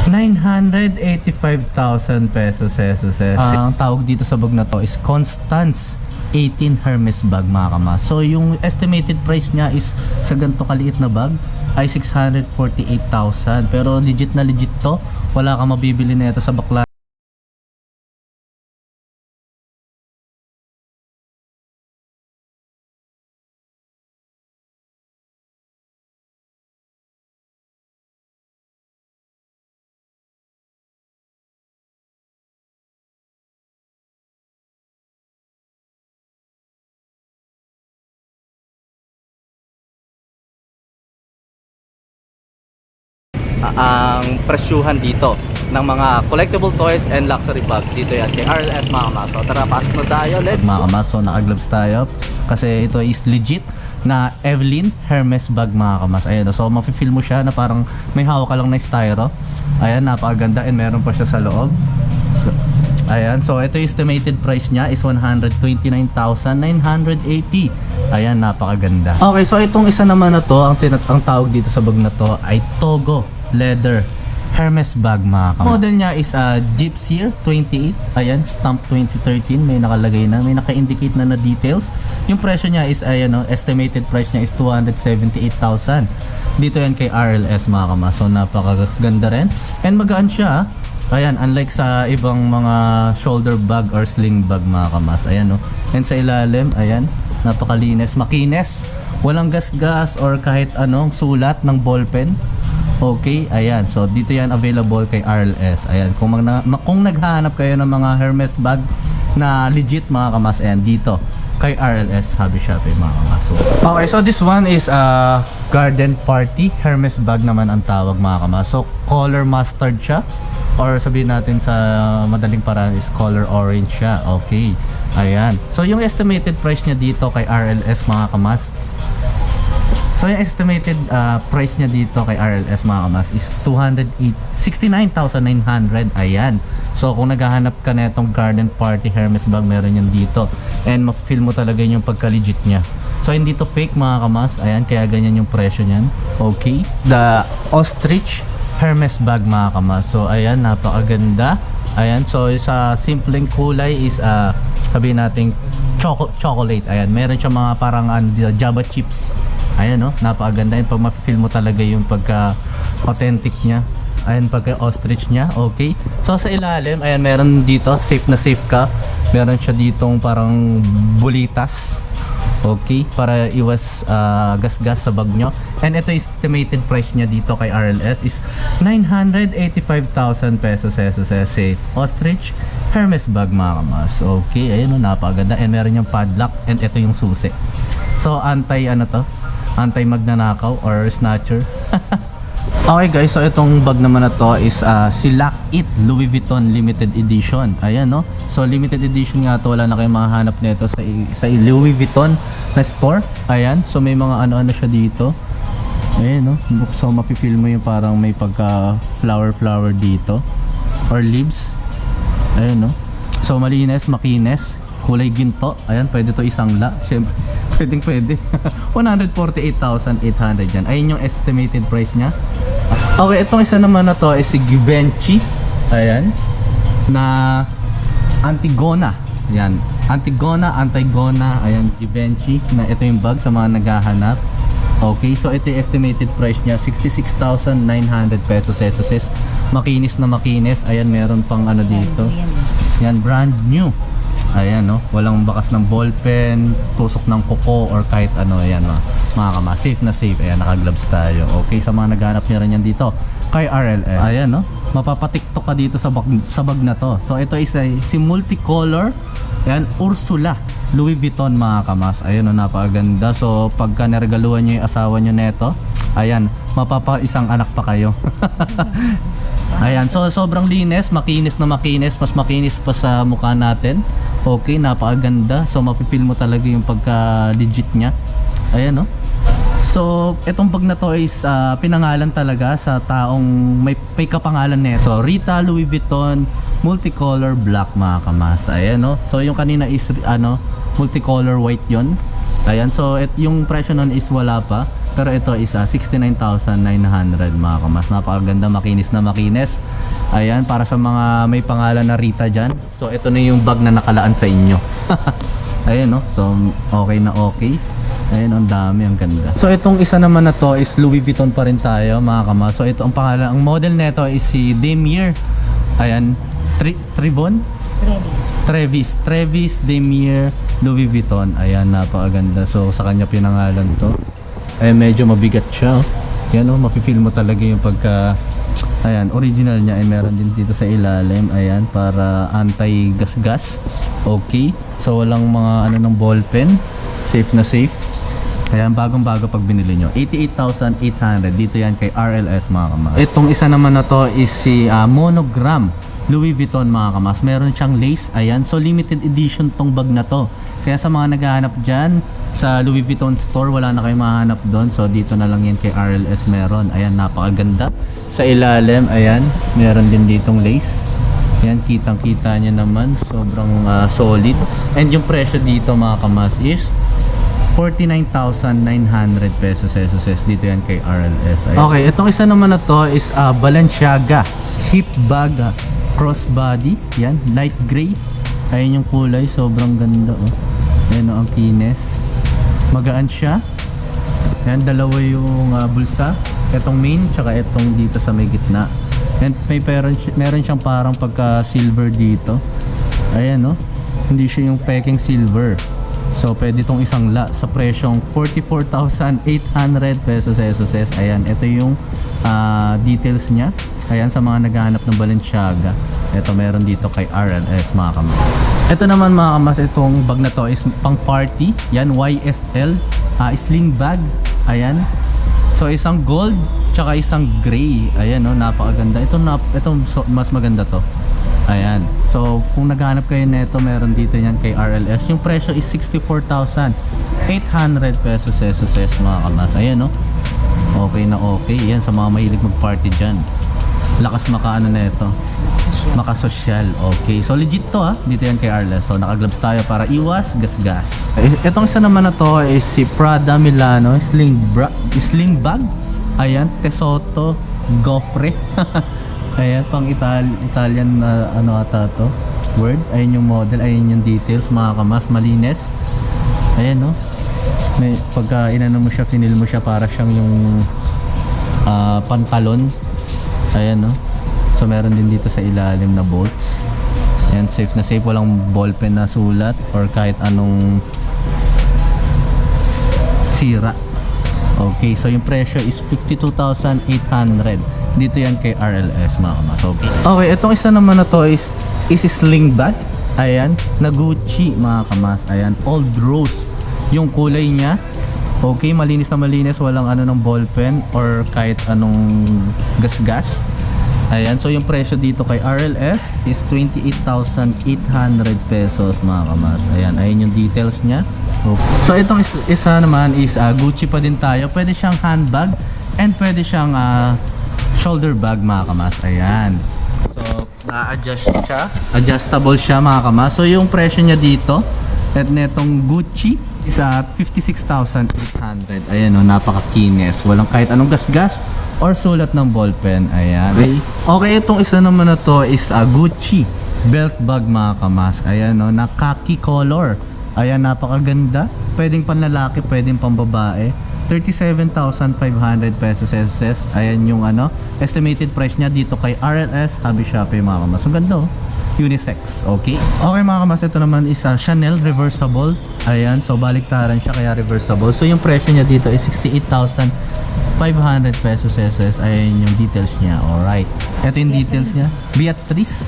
985,000 pesos. Ang tawag dito sa bag na to is Constance 18 Hermes bag, mga kamas. So yung estimated price niya is sa ganito kaliit na bag ay 648,000. Pero legit na legit to. Wala kang mabibili na ito sa bakla. Ang presyuhan dito ng mga collectible toys and luxury bags dito yan kay RLS, mga kamas. So tara, pasok na tayo, let's mga kamas. So naka-gloves tayo kasi ito is legit na Evelyn Hermes bag, mga kamas. Ayan, so mafe-feel mo siya na parang may hawak ka lang na styro. Ayan, napakaganda, and meron pa siya sa loob. Ayan, so ito yung estimated price niya is 129,980. Ayan, napakaganda. Okay, so itong isa naman na to, ang tawag dito sa bag na to ay Togo leather Hermes bag, mga kamas. Model niya is Gypsy 28. Ayan, stamp 2013. May nakalagay na, may naka-indicate na details. Yung presyo niya is ayan, estimated price niya is 278,000. Dito yan kay RLS, mga kamas. So napakaganda rin. And magaan siya. Ayan, unlike sa ibang mga shoulder bag or sling bag, mga kamas. Ayan, no. And sa ilalim, ayan, napakalinis, makinis. Walang gas-gas or kahit anong sulat ng ballpen. Okay, ayan. So dito yan available kay RLS. Ayan, kung naghahanap kayo ng mga Hermes bag na legit, mga kamas, ayan, dito kay RLS Hobby Shopee, mga kamas. So, okay, so this one is garden party Hermes bag naman ang tawag, mga kamas. So color mustard siya, or sabihin natin sa madaling paraan is color orange siya. Okay, ayan. So yung estimated price niya dito kay RLS, mga kamas, so yung estimated price niya dito kay RLS, mga kamas, is 269,900. Ayan. So kung naghahanap ka na itong garden party Hermes bag, meron yan dito. And ma-feel mo talaga yung pagka-legit niya. So hindi to fake, mga kamas. Ayan, kaya ganyan yung presyo niyan. Okay. The ostrich Hermes bag, mga kamas. So ayan, napakaganda. Ayan, so sa simpleng kulay is sabihin natin chocolate. Ayan, meron siya mga parang Java chips. Ayan, no, napakaganda yun. Pag ma-feel mo talaga yung pagka authentic niya. Ayan, pagka ostrich niya. Okay, so sa ilalim, ayan, meron dito, safe na safe ka. Meron siya ditong parang bulitas. Okay, para iwas gas-gas sa bag nyo. And ito estimated price niya dito kay RLS is 985,000 pesos. Ostrich Hermes bag, mga kamas. Okay, ayun, no, napakaganda. And meron yung padlock, and ito yung susi. So anti magnanakaw or snatcher. Okay guys, so itong bag naman na to is si Lock It Louis Vuitton limited edition. Ayan, no, so limited edition nga to. Wala na kayong mahanap nito sa Louis Vuitton na store. Ayan, so may mga ano siya dito. Ayan, no, so mafe-feel mo yung parang may pagka flower dito or leaves. Ayan, no, so malinis, makinis, kulay ginto. Ayan, pwede to isangla. Syempre pwede 148,800 yan. Ayun yung estimated price niya. Okay, itong isa naman na to is si Givenchy. Ayan, na Antigona. Yan, Antigona. Ayan, Givenchy, na ito yung bag sa mga naghahanap. Okay, so ito yung estimated price niya, 66,900 pesos. Makinis na makinis. Ayan, meron pang ano dito. Yan, brand new. Ayan, no, walang bakas ng ballpen, tusok ng kuko or kahit ano. Ayan, mga kamas, safe na safe. Ayan, naka-gloves tayo. Okay, sa mga naghanap niya rin yan dito kay RLS. Ayan, no, mapapatiktok ka dito sa bag na to. So ito is si multicolor. Ayan, Ursula Louis Vuitton, mga kamas. Ayan, no, napakaganda. So pagka niregaluhan nyo yung asawa nyo neto, ayan, mapapa-isang anak pa kayo. Ayan, so sobrang linis, makinis na makinis, mas makinis pa sa mukha natin. Okay, napakaganda. So mafe-feel mo talaga yung pagka legit niya. Ayan, no. So itong bag na to is pinangalan talaga sa taong may kapangalan nito. So Rita Louis Vuitton multicolor black, mga kamas. Ayan, no. So yung kanina is multicolor white yon. Ayan, so yung presyo nun is wala pa. Pero ito is 69,900 mga kamas. Napakaganda, makinis na makinis. Ayan, para sa mga may pangalan na Rita dyan. So ito na yung bag na nakalaan sa inyo. Ayan, no? So okay na okay. Ayan, ang dami, ang ganda. So itong isa naman na to is Louis Vuitton pa rin tayo mga kamas. So ito ang pangalan, ang model nito is si Damier. Ayan, Travis Damier Louis Vuitton. Ayan, napakaganda. So sa kanya pinangalan to. Ayan, medyo mabigat siya. Yan, oh, mafe-feel mo talaga yung pagka, ayan, original niya ay meron din dito sa ilalim. Ayan, para anti-gas-gas. Okay. So walang mga ano ng ball pen. Safe na safe. Ayan, bagong-bago pag binili nyo. 88,800. Dito yan kay RLS mga kamas. Itong isa naman na to is si Monogram Louis Vuitton mga kamas. Meron siyang lace. Ayan, so limited edition tong bag na to. Kaya sa mga naghahanap dyan sa Louis Vuitton store, wala na kayong mahanap doon. So dito na lang yan kay RLS meron. Ayan, napakaganda. Sa ilalim, ayan, meron din ditong lace. Ayan, kitang-kita nyo naman. Sobrang solid. And yung presyo dito mga kamas is 49,900 pesos. Dito yan kay RLS. Ayan. Okay, itong isa naman na to is Balenciaga hip bag crossbody. Yan, light gray. Ayan yung kulay, sobrang ganda, oh. Ayan, oh, ang kines. Magaan siya. Ayan, dalawa yung bulsa. Itong main, tsaka itong dito sa may gitna. And meron siyang parang pagka silver dito. Ayan, oh. Hindi siya yung peking silver. So pwede itong isang la sa presyong 44,800 pesos. Ayan, ito yung details niya. Ayan, sa mga naghahanap ng Balenciaga, ito meron dito kay RLS mga kamas. Ito naman mga kamas, itong bag na to is pang party. Yan, YSL sling bag. Ayan, so isang gold tsaka isang gray. Ayan, no, napakaganda. Ito mas maganda to. Ayan, so kung naghahanap kayo nito, meron dito yan kay RLS. Yung presyo is 64,800 pesos mga kamas. Ayan, no, okay na okay. Yan, sa mga mahilig mag-party dyan, lakas makaano na ito, makasosyal. Okay, so legit to dito yan kay RLS. So naka-gloves tayo para iwas gas-gas. Itong isa naman na to is si Prada Milano sling bag. Ayan, Tesoro Goffre. Ayan, pang Italian na ano ata to word. Ayan yung model, ayan yung details mga kamas, malinis. Ayan, no, may pagka inano mo siya, finil mo siya, para siyang yung pantalon. Ayan, no, so meron din dito sa ilalim na bolts. Ayan, safe na safe, walang ballpen na sulat or kahit anong sira. Okay, so yung presyo is 52,800. Dito yan kay RLS mga kamas. Okay. Okay, itong isa naman na to is sling bag. Ayan, na Gucci mga kamas. Ayan, old rose yung kulay niya. Okay, malinis na malinis, walang ano ng ballpen or kahit anong gas-gas. Ayan, so yung presyo dito kay RLS is 28,800 pesos mga kamas. Ayan, ayun yung details niya. Okay. So itong isa naman is Gucci pa din tayo. Pwede siyang handbag and pwede siyang shoulder bag mga kamas. Ayan, so na-adjust siya, adjustable siya mga kamas. So yung presyo niya dito at netong Gucci is at 56,800. Ayan, oh, napakakinis, walang kahit anong gas-gas or sulat ng ballpen. Ayan, okay, itong isa naman na to is Gucci belt bag mga kamas. Ayan, oh, na khaki color. Ayan, napakaganda, pwedeng panlalaki, pwedeng pambabae. 37,500 pesos. Ayan yung ano, estimated price niya dito kay RLS Hobby Shopee mga kamas. Ang ganda, oh, unisex. Okay, okay mga kamas, ito naman is Chanel reversible. Ayan, so baliktaran siya kaya reversible. So yung presyo niya dito is 68,500 pesos. Ayan yung details niya. Alright, ito yung details niya. Beatrice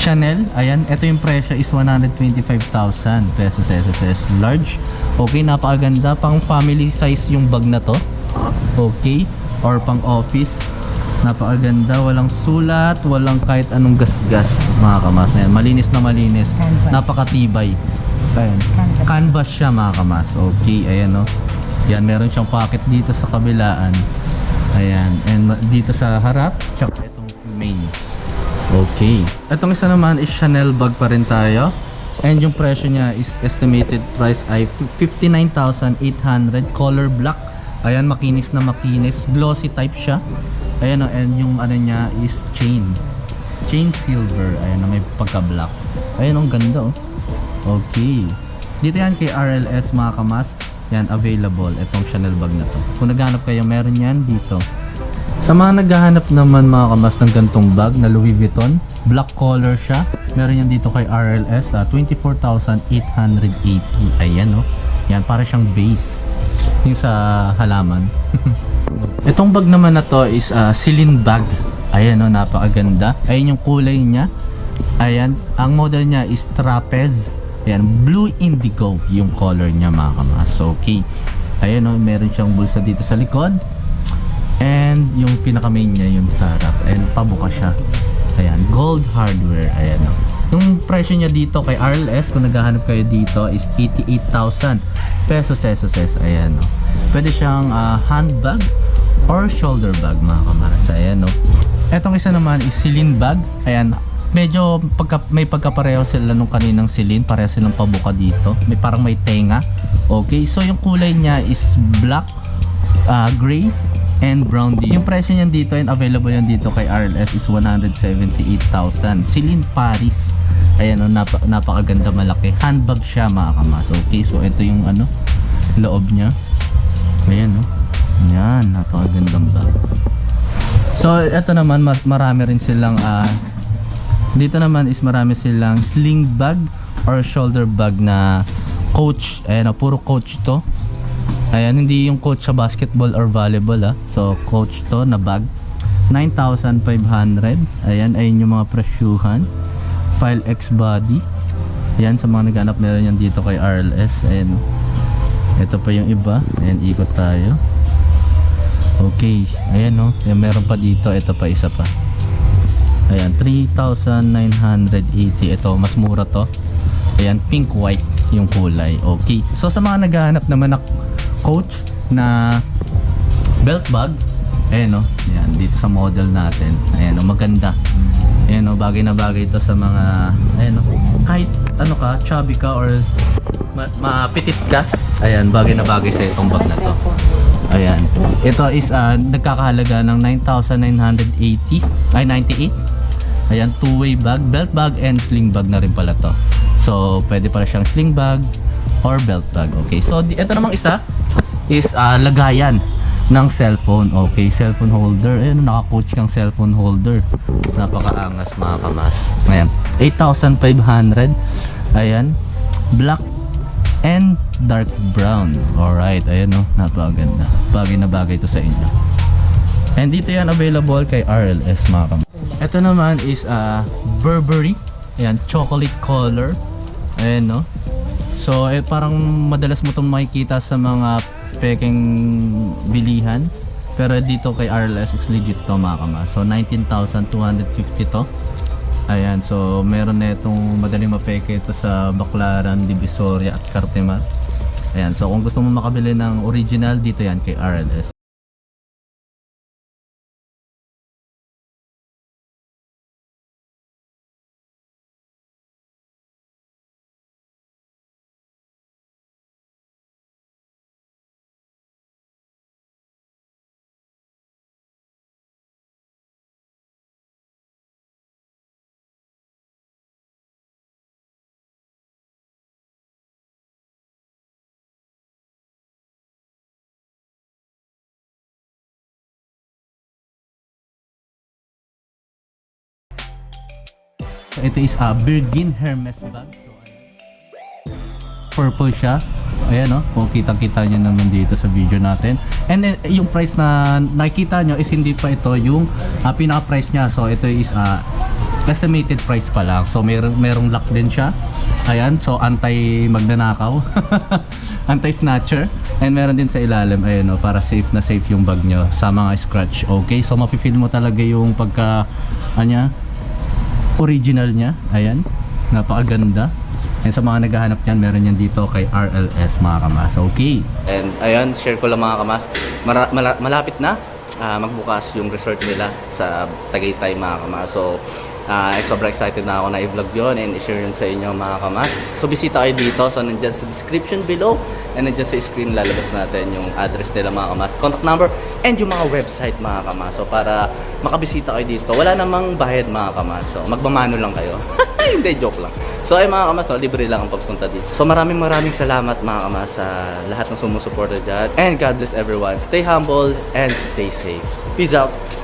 Chanel. Ayan, ito yung presyo is 125,000 pesos. Large. Okay, napakaganda, pang family size yung bag na to. Okay, or pang office. Napakaganda, walang sulat, walang kahit anong gas-gas mga kamas. Ayan, malinis na malinis, napakatibay. Ayan, canvas siya mga kamas. Okay, ayan, no, yan, meron siyang pocket dito sa kabilaan. Ayan, and dito sa harap, tsaka itong main. Okay, itong isa naman is Chanel bag pa rin tayo. And yung presyo niya is estimated price ay 59,800, color black. Ayan, makinis na makinis. Glossy type siya. Ayan, and yung ano niya is chain silver. Ayan, may pagka-black. Ayan, ang ganda oh. Okay. Dito yan kay RLS mga kamas. Yan, available. Itong Chanel bag na to. Kung naghahanap kayo, meron yan dito. Sa mga naghahanap naman mga kamas ng gantong bag na Louis Vuitton, black color siya. Meron yan dito kay RLS, 24,880. Ayan oh. Yan, para siyang base. Yung sa halaman. Itong bag naman na to is Celine bag. Ayan oh, napakaganda. Ayan yung kulay niya. Ayan, ang model niya is trapeze. Ayan, blue indigo yung color niya mga kamas. Okay. Ayan oh, meron siyang bulsa dito sa likod. And yung pinaka main niya yung sa harap. And pabuka siya. Ayan, gold hardware. Ayan oh. Yung presyo niya dito kay RLS, kung naghahanap kayo dito, is 88,000 pesos. Ayan oh. Pwede siyang handbag or shoulder bag mga kamaras. Ayan oh. Etong isa naman is Celine bag. Ayan, medyo may pagkapareho sila nung kaninang Celine. Pareho silang pabuka dito. May parang may tenga. Okay, so yung kulay niya is black, gray, and brown din. Yung presyo niyan dito and available yan dito kay RLS is 178,000. Celine Paris. Ayan o, napakaganda, malaki. Handbag siya mga kamas. Okay, so ito yung ano, loob niya. Ayan o. Yan, napakagandang bag. So ito naman, marami rin silang dito naman is marami silang sling bag or shoulder bag na Coach. Ayan o, puro Coach to. Ayan, hindi yung Coach sa basketball or volleyball So Coach to na bag. 9,500. Ayan, ayun yung mga presyuhan. File X body. Ayan, sa mga naghanap, meron yan dito kay RLS. Ayan, ito pa yung iba. Ayan, ikot tayo. Okay, ayan no. Ayan, meron pa dito. Ito pa, isa pa. Ayan, 3,980. Ito, mas mura to. Ayan, pink white yung kulay. Okay, so sa mga naghahanap naman na Coach na belt bag, ayan no. Ayan, dito sa model natin. Ayan no, maganda. Ayan no, bagay na bagay ito sa mga, ayan no, kahit ano ka, chubby ka or mapitit ka. Ayan, bagay na bagay sa itong bag na to. Ayan, ito is nagkakahalaga ng 9,980 ay 98. Ayan, two-way bag, belt bag and sling bag na rin pala to. So pwede pala siyang sling bag or belt bag. Okay, so ito namang isa is lagayan ng cellphone. Okay, cellphone holder. Ayan, naka-Coach kang cellphone holder. Napakaangas mga kamas. Ayan, 8,500. Ayan, black and dark brown. Alright, ayan no, napakaganda. Bagay na bagay ito sa inyo. And dito yan available kay RLS mga kamas. Ito naman is Burberry. Ayan, chocolate color. Ayan no. So parang madalas mo itong makikita sa mga peking bilihan. Pero dito kay RLS is legit to mga kamas. So 19,250 to. Ayan, so meron na itong madaling mapeke ito sa Baclaran, Divisoria at Cartimar. Ayan, so kung gusto mo makabili ng original, dito yan kay RLS. So ito is Birkin Hermes bag. So ayan, purple siya. Ayan no, kung kitang-kita nyo naman dito sa video natin. And yung price na nakikita nyo is hindi pa ito yung pinaka-price niya. So ito is estimated price pa lang. So merong lock din siya. Ayan, so anti-magnanakaw. Anti-snatcher. And meron din sa ilalim, ayan no, para safe na safe yung bag nyo sa mga scratch. Okay, so mafe-feel mo talaga yung pagka original niya. Ayan, napakaganda. And sa mga naghahanap niyan, meron yan dito kay RLS mga kamas. Okay. And ayan, share ko lang mga kamas. Malapit na magbukas yung resort nila sa Tagaytay mga kamas. So Sobrang excited na ako na i-vlog yun and i-share yun sa inyo mga kamas. So bisita kayo dito. So nandyan sa description below and nandyan sa screen lalabas natin yung address nila mga kamas, contact number and yung mga website mga kamas. So para makabisita kayo dito, wala namang bayad mga kamas. So magmamano lang kayo. Hindi, joke lang. So ay mga kamas, libre lang ang pagpunta dito. So maraming salamat mga kamas sa lahat ng sumusuporta dyan. And God bless everyone. Stay humble and stay safe. Peace out.